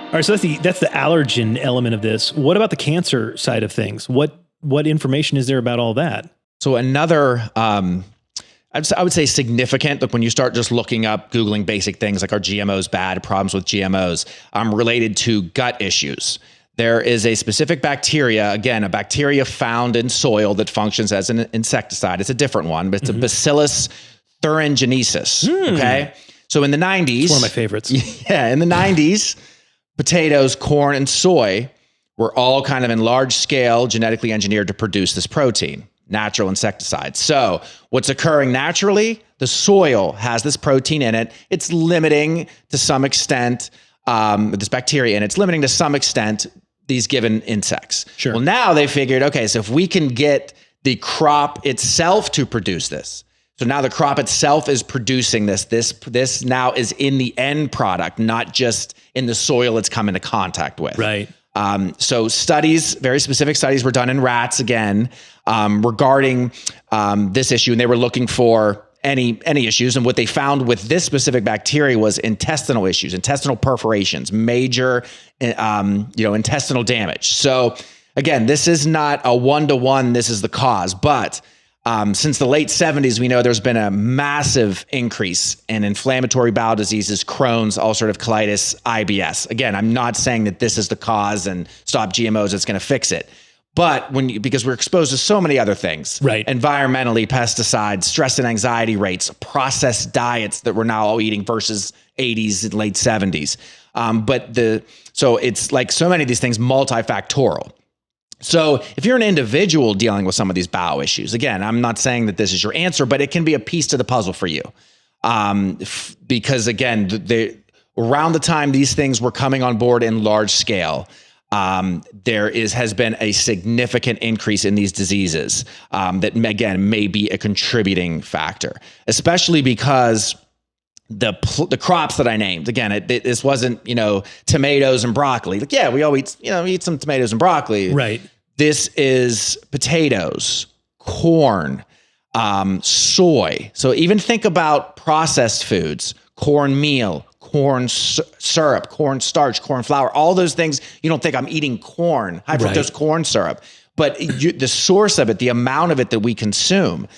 All right, so that's the allergen element of this. What about the cancer side of things? What information is there about all that? So another, I would say significant, like when you start just looking up, Googling basic things like are GMOs bad, problems with GMOs, related to gut issues. There is a specific bacteria, again, a bacteria found in soil that functions as an insecticide. It's a different one, but it's a Bacillus thuringiensis, okay? So in the 90s... It's one of my favorites. Yeah, in the 90s, potatoes, corn, and soy were all kind of in large scale genetically engineered to produce this protein, natural insecticide. So what's occurring naturally, the soil has this protein in it. It's limiting to some extent, this bacteria in it, it's limiting to some extent these given insects. Sure. Well, now they figured, okay, so if we can get the crop itself to produce this, so now the crop itself is producing this now is in the end product, not just in the soil it's come into contact with. Right. So studies, very specific studies were done in rats again, regarding this issue, and they were looking for any issues. And what they found with this specific bacteria was intestinal issues, intestinal perforations, major, intestinal damage. So again, this is not a one-to-one, this is the cause, but since the late 70s, we know there's been a massive increase in inflammatory bowel diseases, Crohn's, ulcerative colitis, IBS. Again, I'm not saying that this is the cause and stop GMOs, it's going to fix it. But because we're exposed to so many other things, right? Environmentally, pesticides, stress and anxiety rates, processed diets that we're now all eating versus 80s and late 70s. So it's like so many of these things, multifactorial. So if you're an individual dealing with some of these bowel issues, again, I'm not saying that this is your answer, but it can be a piece to the puzzle for you. Because again, around the time these things were coming on board in large scale, has been a significant increase in these diseases that, again, may be a contributing factor, especially because the crops that I named, again, this wasn't, tomatoes and broccoli. Like, yeah, we all eat, we eat some tomatoes and broccoli. Right. This is potatoes, corn, soy. So even think about processed foods, cornmeal, corn syrup, corn starch, corn flour, all those things. You don't think I'm eating corn, high fructose corn syrup, but the source of it, the amount of it that we consume,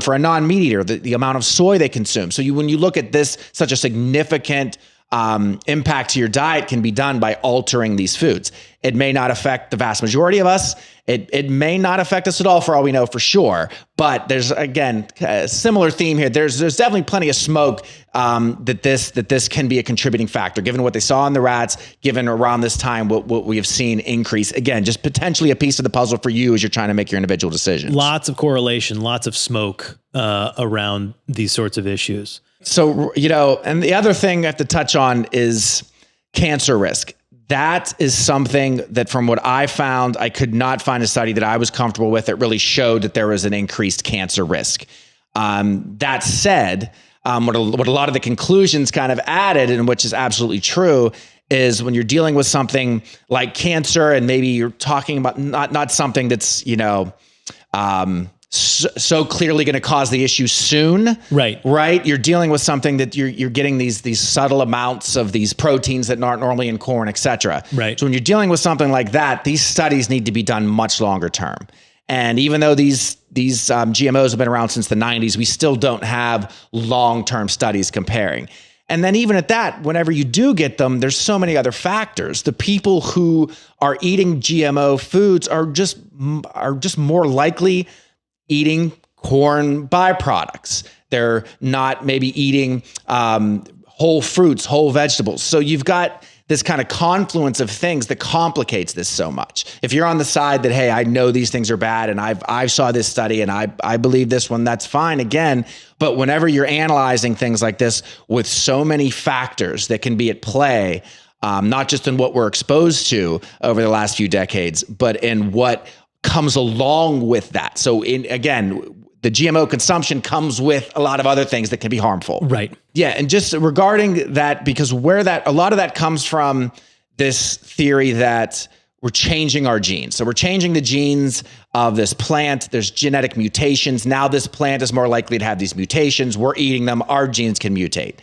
for a non-meat eater, the amount of soy they consume. So when you look at this, such a significant impact to your diet can be done by altering these foods. It may not affect the vast majority of us. It may not affect us at all, for all we know, for sure. But there's, again, a similar theme here. There's definitely plenty of smoke that this can be a contributing factor, given what they saw in the rats, given around this time what we have seen increase. Again, just potentially a piece of the puzzle for you as you're trying to make your individual decisions. Lots of correlation, lots of smoke around these sorts of issues. So, and the other thing I have to touch on is cancer risk. That is something that, from what I found, I could not find a study that I was comfortable with that really showed that there was an increased cancer risk. That said, what a lot of the conclusions kind of added, and which is absolutely true, is when you're dealing with something like cancer, and maybe you're talking about not something that's, so clearly going to cause the issue soon. Right. You're dealing with something that you're getting these subtle amounts of these proteins that aren't normally in corn, et cetera. Right. So when you're dealing with something like that, these studies need to be done much longer term. And even though these GMOs have been around since the 90s, we still don't have long-term studies comparing. And then even at that, whenever you do get them, there's so many other factors. The people who are eating GMO foods are just more likely eating corn byproducts. They're not maybe eating whole fruits, whole vegetables. So you've got this kind of confluence of things that complicates this so much. If you're on the side that, hey, I know these things are bad and I saw this study and I believe this one, that's fine again. But whenever you're analyzing things like this with so many factors that can be at play, not just in what we're exposed to over the last few decades, but in what comes along with that. So again, the GMO consumption comes with a lot of other things that can be harmful. Right. Yeah. And just regarding that, because a lot of that comes from this theory that we're changing our genes. So we're changing the genes of this plant. There's genetic mutations. Now this plant is more likely to have these mutations. We're eating them. Our genes can mutate.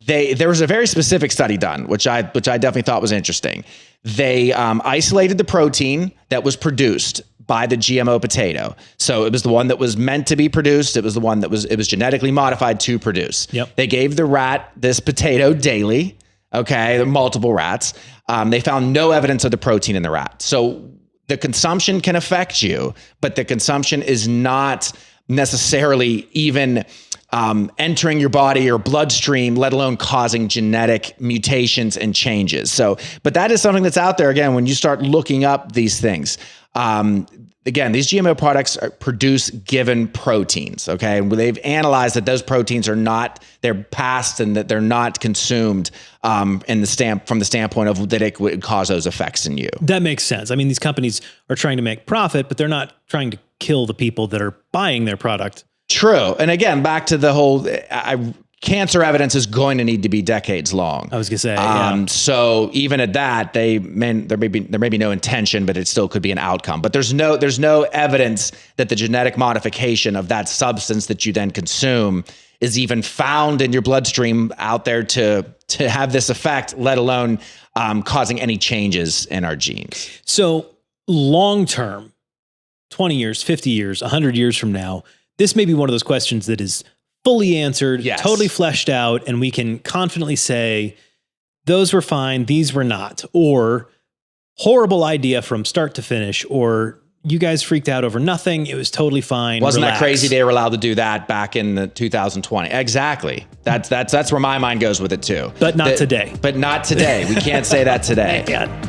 There was a very specific study done, which I definitely thought was interesting. They isolated the protein that was produced by the GMO potato. So it was the one that was meant to be produced. It was the one that was genetically modified to produce. Yep. They gave the rat this potato daily. Okay, multiple rats. They found no evidence of the protein in the rat. So the consumption can affect you, but the consumption is not necessarily even entering your body or bloodstream, let alone causing genetic mutations and changes. So, but that is something that's out there again when you start looking up these things. Again, these GMO products produce given proteins, okay? And they've analyzed that those proteins are not, they're passed and that they're not consumed from the standpoint of that it would cause those effects in you. That makes sense. I mean, these companies are trying to make profit, but they're not trying to kill the people that are buying their product. True. And again, back to the whole, cancer evidence is going to need to be decades long. I was gonna say, yeah. So even at that, there may be no intention, but it still could be an outcome. But there's no evidence that the genetic modification of that substance that you then consume is even found in your bloodstream out there to have this effect, let alone causing any changes in our genes. So long term, 20 years, 50 years, 100 years from now, this may be one of those questions that is fully answered, yes, totally fleshed out, and we can confidently say, those were fine, these were not, or horrible idea from start to finish, or you guys freaked out over nothing, it was totally fine. Wasn't relax. that crazy they were allowed to do that back in the 2020? Exactly. That's where my mind goes with it too. But not today. But not today. We can't say that today. Yeah.